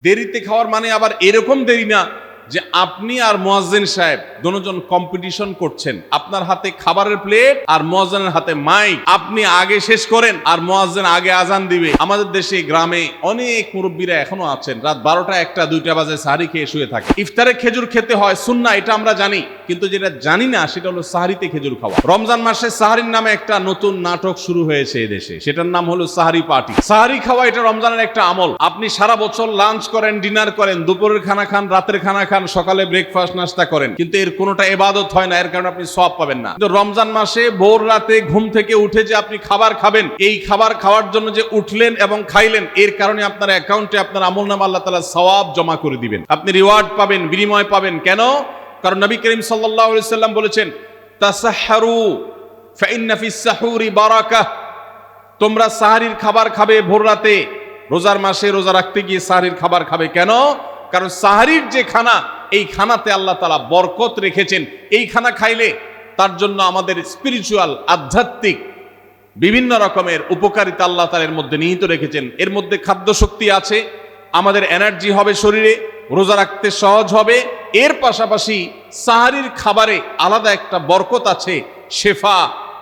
দেরিতে খাওয়ার মানে আবার এরকম দেরি না যে আপনি আর মুয়াজ্জিন সাহেব দুজন কম্পিটিশন করছেন, আপনার হাতে খাবারের প্লেট আর মুয়াজ্জিনের হাতে মাইক, আপনি আগে শেষ করেন আর মুয়াজ্জিন আগে আজান দিবে। আমাদের দেশে গ্রামে অনেক মুরব্বীরা এখনো আছেন রাত 12টা 1টা 2টা বাজে সাহরি খেয়ে শুয়ে থাকে। ইফতারে খেজুর খেতে হয় সুন্নাহ, এটা আমরা জানি, কিন্তু যেটা জানি না সেটা হলো সাহরিতে খেজুর খাওয়া। রমজান মাসে সাহরির নামে একটা নতুন নাটক শুরু হয়েছে এদেশে, সেটার নাম হলো সাহরি পার্টি। সাহরি খাওয়া এটা রমজানের একটা আমল। আপনি সারা বছর লাঞ্চ করেন, ডিনার করেন, দুপুরের খানা খান, রাতের খানা খান, সকালে ব্রেকফাস্ট নাস্তা করেন, কিন্তু এর কোনোটা ইবাদত হয় না, এর কারণে আপনি সওয়াব পাবেন না। কিন্তু রমজান মাসে ভোর রাতে ঘুম থেকে উঠে যে আপনি খাবার খাবেন, এই খাবার খাওয়ার জন্য যে উঠলেন এবং খাইলেন, এর কারণে আপনার অ্যাকাউন্টে আপনার আমলনামা আল্লাহ তাআলা সওয়াব জমা করে দিবেন, আপনি রিওয়ার্ড পাবেন, বিনিময় পাবেন। কেন? কারণ নবী করিম সাল্লাল্লাহু আলাইহি সাল্লাম বলেছেন, তাসাহহারু ফাইন্না ফিস সাহুরি বারাকাহ। তোমরা সাহরির খাবার খাবে ভোর রাতে, রোজার মাসে রোজা রাখতে গিয়ে সাহরির খাবার খাবে। কেন? কারণ সাহরির যে খানা, এই খানাতে আল্লাহ তাআলা বরকত রেখেছেন। এই খানা খাইলে তার জন্য আমাদের স্পিরিচুয়াল, আধ্যাত্মিক বিভিন্ন রকমের উপকারিতা আল্লাহ তাআলা এর মধ্যে নিহিত রেখেছেন। এর মধ্যে খাদ্য শক্তি আছে, আমাদের এনার্জি হবে শরীরে, রোজা রাখতে সহজ হবে। এর পাশাপাশি সাহরির খাবারে আলাদা একটা বরকত আছে, শেফা,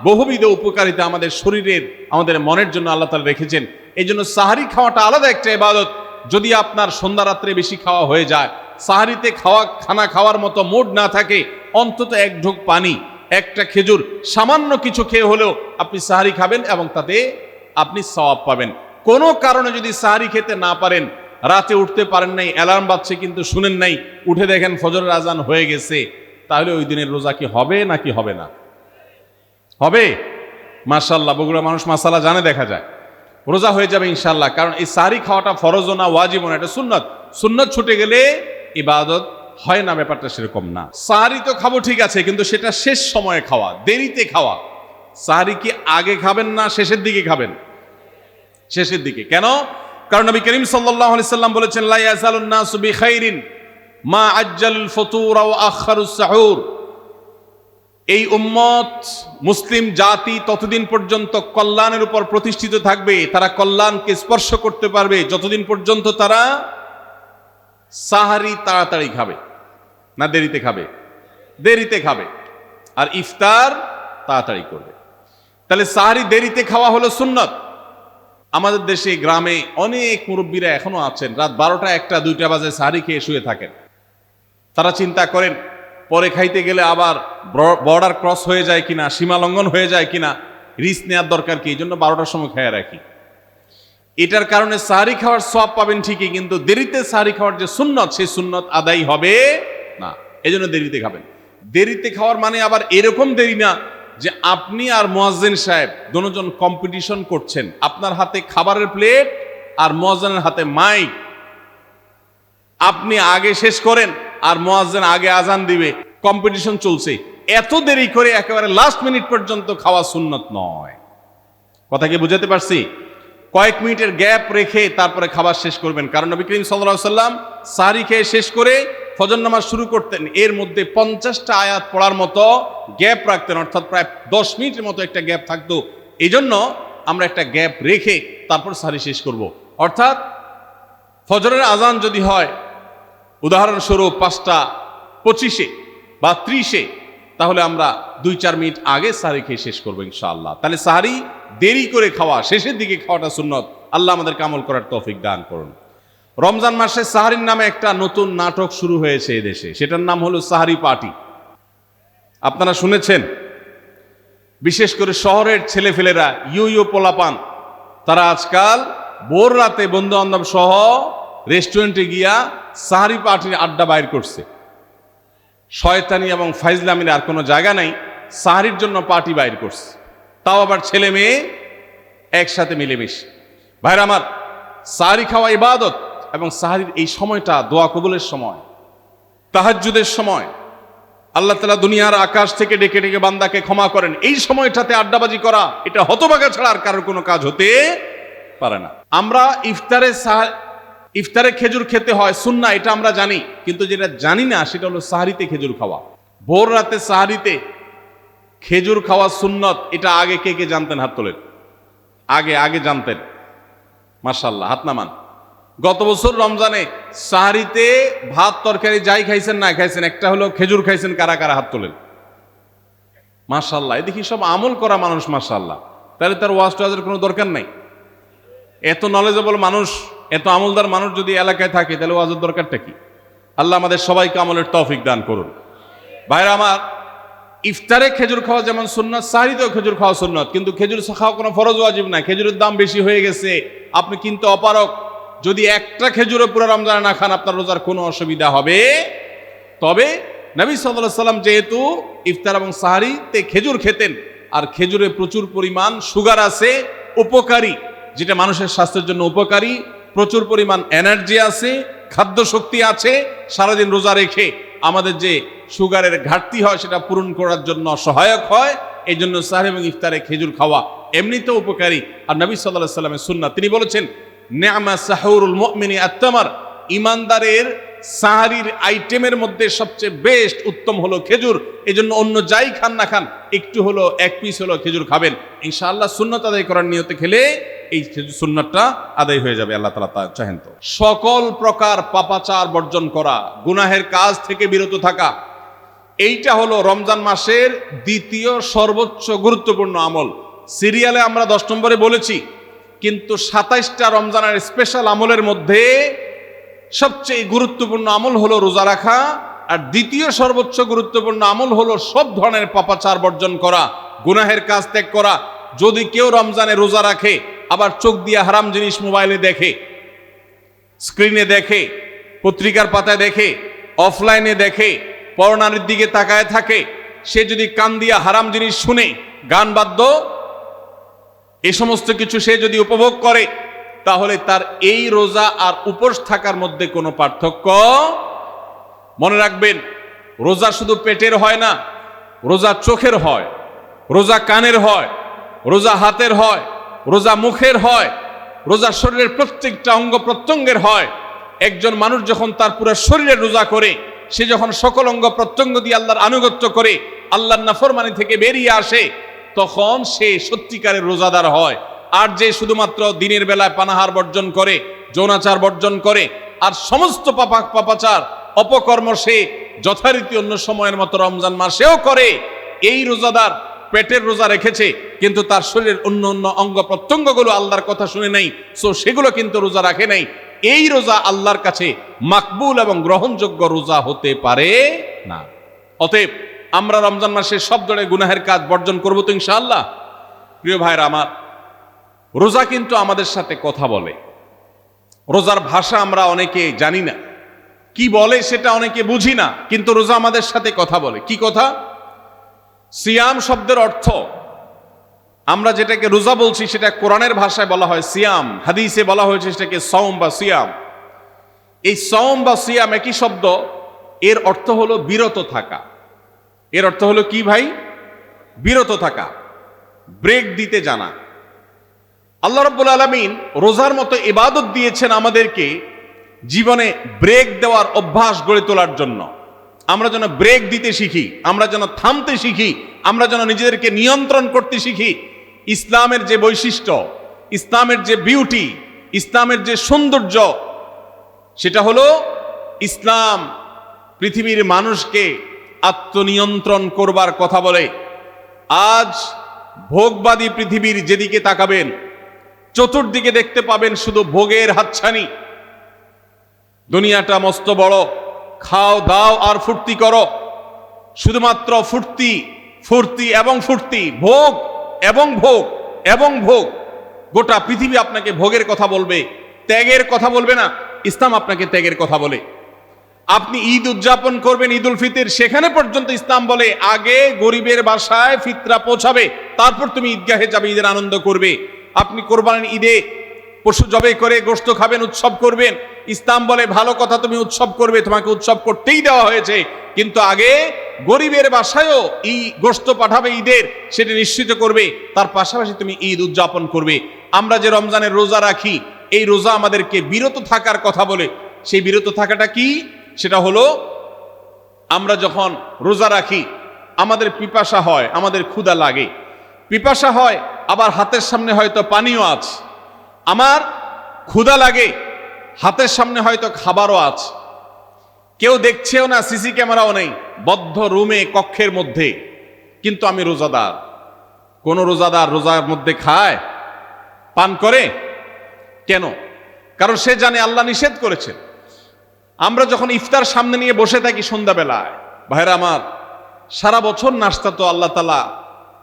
বহুবিধ উপকারিতা আমাদের শরীরের, আমাদের মনের জন্য আল্লাহ তাআলা রেখেছেন। এই জন্য সাহরি খাওয়াটা আলাদা একটা ইবাদত। যদি আপনার সন্ধ্যা রাত্রে বেশি খাওয়া হয়ে যায়, সাহরিতে খানা খাওয়ার মতো মুড না থাকে, অন্তত এক ঢোক পানি, একটা খেজুর, সামান্য কিছু খেয়ে হলেও আপনি সাহরি খাবেন এবং তাতে আপনি সওয়াব পাবেন। কোনো কারণে যদি সাহরি খেতে না পারেন, রাতে উঠতে পারেন নাই, অ্যালার্ম বাজছে কিন্তু শুনেন নাই, উঠে দেখেন ফজরের আজান হয়ে গেছে, তাহলে ওই দিনের রোজা কি হবে নাকি হবে না? হবে। মাশাআল্লাহ, বগুড়া মানুষ মাসালা জানে, দেখা যায় রোজা হয়ে যাবে ইনশাআল্লাহ। কারণ এই সাহরি খাওয়াটা ফরজও না, ওয়াজিবও না, এটা সুন্নাত। সুন্নাত ছুটে গেলে ইবাদত হয় না, ব্যাপারটা সেরকম না। সাহরি তো খাবো ঠিক আছে, কিন্তু সেটা শেষ সময়ে খাওয়া, দেরিতে খাওয়া। সাহরি কি আগে খাবেন না শেষের দিকে খাবেন? শেষের দিকে। কেন? কারণ নবী করিম সাল্লাল্লাহু আলাইহি সাল্লাম বলেছেন, লা ইয়াজালুন নাসু বিখাইরিন মা আজ্জালুল ফুতুর ওয়া আখারুস সাহুর। এই উম্মত, মুসলিম জাতি ততদিন পর্যন্ত কল্যাণের উপর প্রতিষ্ঠিত থাকবে, তারা কল্যাণকে স্পর্শ করতে পারবে যতদিন পর্যন্ত তারা সাহারি তাড়াতাড়ি খাবে না দেরিতে খাবে? দেরিতে খাবে। আর ইফতার তাড়াতাড়ি করবে। তাহলে সাহারি দেরিতে খাওয়া হলো সুন্নত। আমাদের দেশে গ্রামে অনেক মুরব্বীরা এখনো আছেন রাত 12টা 1টা 2টা বাজে সাহারি খেয়ে শুয়ে থাকেন। তারা চিন্তা করেন পরে খাইতে গেলে আবার বর্ডার ক্রস হয়ে যায় কিনা, সীমা লঙ্ঘন হয়ে যায় কিনা, রিস্ক নেওয়ার দরকার কি, এই জন্য 12টার সময় খেয়ে রাখি। এটার কারণে সাহরি খাওয়ার সওয়াব পাবেন ঠিকই, কিন্তু দেরিতে সাহরি খাওয়ার যে সুন্নত, সেই সুন্নত আদায় হবে না। এই জন্য দেরিতে খাবেন। দেরিতে খাওয়ার মানে আবার এরকম দেরি না যে আপনি আর মুয়াজ্জিন সাহেব দুজন কম্পিটিশন করছেন, আপনার হাতে খাবারের প্লেট আর মুয়াজ্জিনের হাতে মাইক, আপনি আগে শেষ করেন আর মুয়াজ্জিন আগে আজান দিবে, কম্পিটিশন চলছে। এত দেরি করে একেবারে লাস্ট মিনিট পর্যন্ত খাওয়া সুন্নত নয়। কথা কি বুঝাতে পারছি? কয়েক মিনিটের গ্যাপ রেখে তারপরে খাবার শেষ করবেন। কারণ নবী করিম সাল্লাল্লাহু আলাইহি সাল্লাম সাহরি খেয়ে শেষ করে ফজর নামাজ শুরু করতেন, এর মধ্যে 50টা আয়াত পড়ার মতো গ্যাপ রাখতেন, অর্থাৎ প্রায় 10 মিনিটের মতো একটা গ্যাপ থাকতো। এই জন্য আমরা একটা গ্যাপ রেখে তারপর সাহরি শেষ করব। অর্থাৎ ফজরের আজান যদি হয় উদাহরণস্বরূপ 5টা 25-এ বা 30-এ, তাহলে আমরা 2-4 মিনিট আগে সাহরি খেয়ে শেষ করবো ইনশাআল্লাহ। তাহলে সাহরি দেরি করে খাওয়া, শেষের দিকে খাওয়াটা সুন্নত। আল্লাহ আমাদেরকে আমল করার তৌফিক দান করুন। রমজান মাসে সাহরির নামে একটা নতুন নাটক শুরু হয়েছে এদেশে, সেটার নাম হলো সাহরি পার্টি। আপনারা শুনেছেন, বিশেষ করে শহরের ছেলেফেলেরা, ইউ পোলাপান, তারা আজকাল ভোর রাতে বন্ধু বান্ধব সহ রেস্টুরেন্টে গিয়া সাহরি পার্টির আড্ডা বাইর করছে। শয়তানি এবং ফাইজলামির আর কোনো জায়গা নাই, সাহরির জন্য পার্টি বাইর করছে, তাও আবার ছেলে মেয়ে একসাথে মিলেমিশে। ভাইরা আমার, সাহরি খাওয়া ইবাদত, এবং সাহরির এই সময়টা দোয়া কবুলের সময়, তাহাজ্জুদের সময়। আল্লাহ তাআলা দুনিয়ার আকাশ থেকে ডেকে ডেকে বান্দাকে ক্ষমা করেন। এই সময়টাতে আড্ডাবাজি করা, এটা হতভাগা ছাড়া আর কারোর কোনো কাজ হতে পারে না। আমরা ইফতারে খেজুর খেতে হয় সুন্নাহ, এটা আমরা জানি, কিন্তু যেটা জানি না সেটা হলো সাহরিতে খেজুর খাওয়া। ভোর রাতে সাহরিতে খেজুর খাওয়া সুন্নত, এটা আগে কে কে জানতেন? হাত তোলেন। আগে জানতেন? মাশাআল্লাহ, হাত নামান। গত বছর রমজানে সাহারিতে ভাত তরকারি যাই খাইছেন না খাইছেন, একটা হলো খেজুর খাইছেন, কারা কারা হাত তোলেন? মাশাআল্লাহ, দেখি সব আমল করা মানুষ, মাশাআল্লাহ। তাহলে তার ওয়াজ টোয়াজের কোনো দরকার নাই। এত নলেজেবল মানুষ, এত আমলদার মানুষ যদি এলাকায় থাকে, তাহলে ওয়াজের দরকারটা কি? আল্লাহ আমাদের সবাইকে আমলের তৌফিক দান করুন। ভাইরা আমার, ইফতারে খেজুর খাওয়া যেমন সুন্নাত, সাহরিতেও খেজুর খাওয়া সুন্নাত, কিন্তু খেজুর খাওয়া কোনো ফরজ ওয়াজিব না। খেজুরের দাম বেশি হয়ে গেছে, আপনি কিনতে অপারগ। যদি একটা খেজুরও পুরো রমজানে না খান, আপনার রোজার কোনো অসুবিধা হবে। তবে নবী সাল্লাল্লাহু আলাইহি ওয়াসাল্লাম যেহেতু ইফতার এবং সাহরিতে খেজুর খেতেন, আর খেজুরে প্রচুর পরিমাণ সুগার আছে, উপকারী, যেটা মানুষের স্বাস্থ্যের জন্য উপকারী, প্রচুর পরিমাণ এনার্জি আছে, খাদ্য শক্তি আছে, সারাদিন রোজা রেখে আমাদের যে সুগারের ঘাটতি হয় সেটা পূরণ করার জন্য সহায়ক হয়। এই জন্য সাহরি এবং ইফতারে খেজুর খাওয়া এমনিতেও উপকারী। আর নবী সাল্লাল্লাহু আলাইহি ওয়াসাল্লামের সুন্নাত, তিনি বলেছেন, নি'মা সাহুরুল মুমিনি আত-তামার, ইমানদারের সাহারির আইটেমের মধ্যে সবচেয়ে বেস্ট উত্তম হলো খেজুর। এই জন্য অন্য যাই খান না খান, একটু হলো, এক পিস হলো খেজুর খাবেন, ইনশাআল্লাহ সুন্নাত আদায় করার নিয়তে খেলে এই সুন্নাতটা আদায় হয়ে যাবে। আল্লাহ তাআলা তা চাহেন। তো সকল প্রকার পাপাচার বর্জন করা, গুনাহের কাজ থেকে বিরত থাকা, এইটা হলো রমজান মাসের দ্বিতীয় সর্বোচ্চ গুরুত্বপূর্ণ আমল। সিরিয়ালে আমরা 10 নম্বরে বলেছি, কিন্তু 27টা রমজানের স্পেশাল আমলের মধ্যে সবচেয়ে গুরুত্বপূর্ণ আমল হলো রোজা রাখা, আর দ্বিতীয় সর্বোচ্চ গুরুত্বপূর্ণ আমল হলো সব ধরনের পাপাচার বর্জন করা, গুনাহের কাজ ত্যাগ করা। যদি কেউ রমজানে রোজা রাখে, আবার চোখ দিয়ে হারাম জিনিস মোবাইলে দেখে, স্ক্রিনে দেখে, পত্রিকার পাতায় দেখে, অফলাইনে দেখে, পরনারীর দিকে তাকায় থাকে, সে যদি কান দিয়ে হারাম জিনিস শুনে, গান বাদ্য, এই সমস্ত কিছু সে যদি উপভোগ করে, তাহলে তার এই রোজা আর উপোস থাকার মধ্যে কোনো পার্থক্য। মনে রাখবেন, রোজা শুধু পেটের হয় না, রোজা চোখের হয়, রোজা কানের হয়, রোজা হাতের হয়, রোজা মুখের হয়, রোজা শরীরের প্রত্যেকটা অঙ্গ প্রত্যঙ্গের হয়। একজন মানুষ যখন তার পুরো শরীরের রোজা করে, সে যখন সকল অঙ্গ প্রত্যঙ্গ দিয়ে আল্লাহর আনুগত্য করে, আল্লাহর নাফরমানি থেকে বেরিয়ে আসে, তখন সে সত্যিকারের রোজাদার হয়। আর যে শুধুমাত্র দিনের বেলায় পানাহার বর্জন করে, যৌনাচার বর্জন করে, আর সমস্ত পাপাচার অপকর্ম সে যথারীতি অন্য সময়ের মতো রমজান মাসেও করে, এই রোজাদার পেটের রোজা রেখেছে, কিন্তু তার শরীরের অন্য অন্য অঙ্গ প্রত্যঙ্গগুলো আল্লাহর কথা শুনে নাই, সো সেগুলো কিন্তু রোজা রাখে নাই। এই রোজা আল্লাহর কাছে মাকবুল এবং গ্রহণযোগ্য রোজা হতে পারে না। অতএব আমরা রমজান মাসে সব ধরনের গুনাহের কাজ বর্জন করবো তো ইনশাআল্লাহ। প্রিয় ভাইরা আমার, রোজা কিন্তু আমাদের সাথে কথা বলে। রোজার ভাষা আমরা অনেকে জানি না, কি বলে সেটা অনেকে বুঝি না, কিন্তু রোজা আমাদের সাথে কথা বলে। কি কথা? সিয়াম শব্দের অর্থ, আমরা যেটাকে রোজা বলছি সেটা কোরআনের ভাষায় বলা হয় সিয়াম, হাদিসে বলা হয়েছে সেটাকে সওম বা সিয়াম। এই সওম বা সিয়াম একই শব্দ, এর অর্থ হলো বিরত থাকা। এর অর্থ হলো কি ভাই? বিরত থাকা, ব্রেক দিতে জানা। আল্লাহ রাব্বুল আলামিন রোজার মতো ইবাদত দিয়েছেন আমাদেরকে জীবনে ব্রেক দেওয়ার অভ্যাস গড়ে তোলার জন্য। আমরা যেন ব্রেক দিতে শিখি, আমরা যেন থামতে শিখি, আমরা যেন নিজেদেরকে নিয়ন্ত্রণ করতে শিখি। ইসলামের যে বৈশিষ্ট্য, ইসলামের যে বিউটি, ইসলামের যে সৌন্দর্য, সেটা হলো ইসলাম পৃথিবীর মানুষকে আত্মনিয়ন্ত্রণ করবার কথা বলে। আজ ভোগবাদী পৃথিবীর যেদিকে তাকাবেন, চতুর্দিকে দেখতে পাবেন শুধু ভোগের হাতছানি। দুনিয়াটা মস্ত বড়, খাও দাও আর ফুর্তি করো, শুধুমাত্র ফুর্তি, ফুর্তি এবং ফুর্তি, ভোগ এবং ভোগ এবং ভোগ। গোটা পৃথিবী আপনাকে ভোগের কথা বলবে, ত্যাগের কথা বলবে না। ইসলাম আপনাকে ত্যাগের কথা বলে। আপনি ঈদ উদযাপন করবেন, ঈদ উল ফিতর, সেখানে পর্যন্ত ইসলাম বলে আগে গরিবের বাসায় ফিতরা পৌঁছাবে, তারপর তুমি ঈদগাহে যাবে, ঈদের আনন্দ করবে। আপনি কোরবানির ঈদে পশু জবাই করে গোশত খাবেন, উৎসব করবেন। ইসলাম বলে ভালো কথা, তুমি উৎসব করবে, তোমাকে উৎসব করতেই দেওয়া হয়েছে, কিন্তু আগে গরিবের বাসায়ও এই গোশত পাঠাবে ঈদের, সেটা নিশ্চিত করবে, তার পাশাপাশি তুমি ঈদ উদযাপন করবে। আমরা যে রমজানের রোজা রাখি, এই রোজা আমাদেরকে বিরত থাকার কথা বলে। সেই বিরত থাকাটা কি? সেটা হলো আমরা যখন রোজা রাখি, আমাদের পিপাসা হয়, আমাদের ক্ষুধা লাগে, পিপাসা হয়, আবার হাতের সামনে হয়তো পানিও আছে, আমার ক্ষুধা লাগে, হাতের সামনে হয়তো খাবারও আছে, কেউ দেখছেও না, সিসি ক্যামেরাও নেই, বদ্ধ রুমে কক্ষের মধ্যে, কিন্তু আমি রোজাদার। কোন রোজাদার রোজার মধ্যে খায়, পান করে? কেন? কারণ সে জানে আল্লাহ নিষেধ করেছেন। আমরা যখন ইফতার সামনে নিয়ে বসে থাকি সন্ধ্যাবেলায়, ভাইরা আমার, সারা বছর নাস্তা তো আল্লাহ তাআলা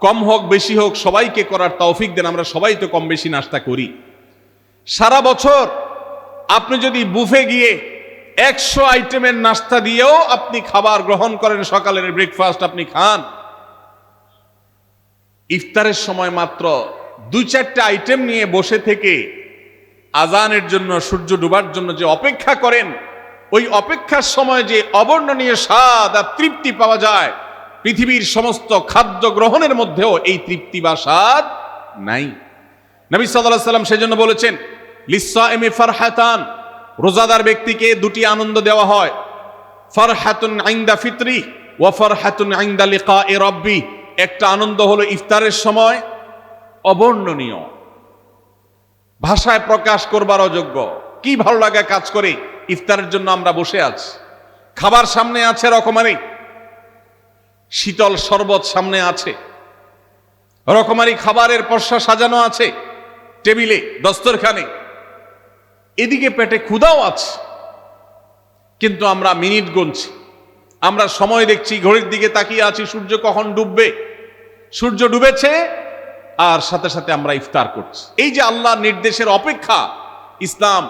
কম হোক বেশি হোক সবাইকে করার তৌফিক দেন, আমরা সবাই তো কম বেশি নাস্তা করি। সারা বছর আপনি যদি বুফে গিয়ে 100 আইটেমের নাস্তা দিয়েও আপনি খাবার গ্রহণ করেন, সকালের ব্রেকফাস্ট আপনি খান, ইফতারের সময় মাত্র 2-4টা আইটেম নিয়ে বসে থেকে আজানের জন্য, সূর্য ডুবার জন্য যে অপেক্ষা করেন, ওই অপেক্ষার সময় যে অবর্ণনীয় স্বাদ আর তৃপ্তি পাওয়া যায়, পৃথিবীর সমস্ত খাদ্য গ্রহণের মধ্যেও এই তৃপ্তি বা স্বাদ নাই। নবী সাল্লাল্লাহু আলাইহি ওয়াসাল্লাম সেজন্য বলেছেন, লিসসাইমি ফারহাতান, রোজাদার ব্যক্তিকে দুটি আনন্দ দেওয়া হয়, ফারহাতুন ইনদা ফিতরি ওয়া ফারহাতুন ইনদা লিকাই রাব্বি। একটা আনন্দ হলো ইফতারের সময়, অবর্ণনীয়, ভাষায় প্রকাশ করবার অযোগ্য। কি ভালো লাগা কাজ করে ইফতারের জন্য আমরা বসে আছি, খাবার সামনে আছে রকমারি, শীতল শরবত সামনে আছে, রকমারি খাবারের পসরা সাজানো আছে টেবিলে, দস্তরখানে, এদিকে পেটে ক্ষুধাও আছে, কিন্তু আমরা মিনিট গুনছি, আমরা সময় দেখছি, ঘড়ির দিকে তাকিয়ে আছি, সূর্য কখন ডুববে। সূর্য ডুবেছে আর সাথে সাথে আমরা ইফতার করছি। এই যে আল্লাহর নির্দেশের অপেক্ষা, ইসলাম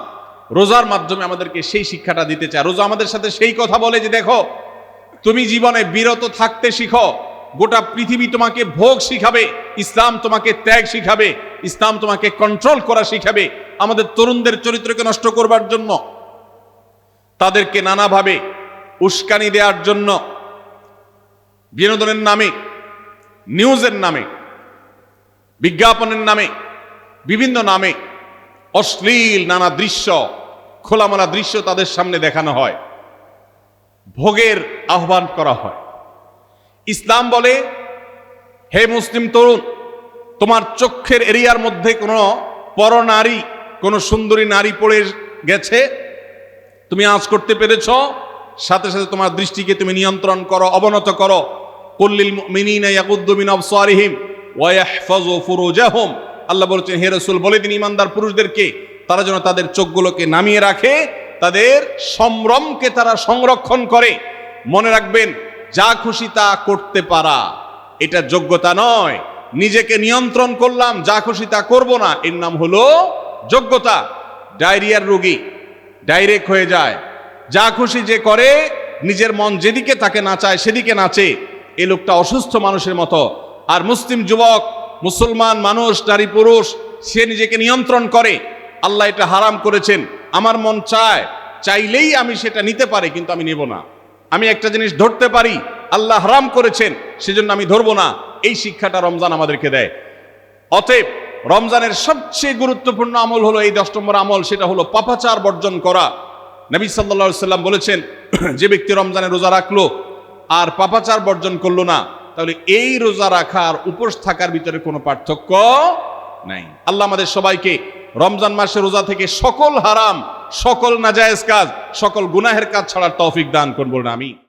রোজার মাধ্যমে আমাদেরকে সেই শিক্ষাটা দিতে চায়। রোজা আমাদের সাথে সেই কথা বলে যে দেখো, তুমি জীবনে বিরত থাকতে শিখো, গোটা পৃথিবী তোমাকে ভোগ শিখাবে, ইসলাম তোমাকে ত্যাগ শিখাবে, ইসলাম তোমাকে কন্ট্রোল করা শিখাবে। আমাদের তরুণদের চরিত্রকে নষ্ট করবার জন্য, তাদেরকে নানাভাবে উস্কানি দেওয়ার জন্য, বিনোদনের নামে, নিউজের নামে, বিজ্ঞাপনের নামে, বিভিন্ন নামে অশ্লীল নানা দৃশ্য, খোলামেলা দৃশ্য তাদের সামনে দেখানো হয়, ভোগের আহ্বান করা হয়। ইসলাম বলে, হে মুসলিম তরুণ, তোমার চোখের এরিয়ার মধ্যে কোনো পরনারী, কোনো সুন্দরী নারী পড়ে গেছে, তুমি আঁচ করতে পেরেছ, সাথে সাথে তোমার দৃষ্টিকে তুমি নিয়ন্ত্রণ করো, অবনত করো। কুল্লিল মুমিনিনা ইয়াগুদ্দু মিন আবসারিহিম ওয়া ইয়াহফাযু ফুরুজাহুম। আল্লাহ বলেছেন, হে রাসূল বলে দিন ইমানদার পুরুষদেরকে, তারা যেন তাদের চোখগুলোকে নামিয়ে রাখে, তাদের সম্ভ্রমকে তারা সংরক্ষণ করে। মনে রাখবেন, যা খুশি তা করতে পারা এটা যোগ্যতা নয়। নিজেকে নিয়ন্ত্রণ করলাম, যা খুশি তা করব না, এর নাম হলো যোগ্যতা। ডায়রিয়ার রোগী ডাইরেক্ট হয়ে যায়, যা খুশি যে করে, নিজের মন যেদিকে তাকে নাচায় সেদিকে নাচে, এই লোকটা অসুস্থ মানুষের মতো। আর মুসলিম যুবক, মুসলমান মানুষ, নারী পুরুষ, সে নিজেকে নিয়ন্ত্রণ করে। আল্লাহ এটা হারাম করেছেন, আমার মন চায়, চাইলেই আমি সেটা নিতে পারি, কিন্তু আমি নেব না। আমি একটা জিনিস ধরতে পারি, আল্লাহ হারাম করেছেন, সেজন্য আমি ধরবো না। এই শিক্ষাটা রমজান আমাদেরকে দেয়। অতএব রমজানের সবচেয়ে গুরুত্বপূর্ণ আমল হলো এই 10 নম্বর আমল, সেটা হলো পাপাচার বর্জন করা। নবী সাল্লাল্লাহু আলাইহি সাল্লাম বলেছেন, যে ব্যক্তি রমজানে রোজা রাখলো আর পাপাচার বর্জন করলো না, তাহলে এই রোজা রাখা আর উপোস থাকার ভিতরে কোনো পার্থক্য নাই। আল্লাহ আমাদের সবাইকে রমজান মাসে রোজা থেকে সকল হারাম, সকল নাজায়েজ কাজ, সকল গুনাহের কাজ ছাড়ার তৌফিক দান করুন, বলুন আমিন।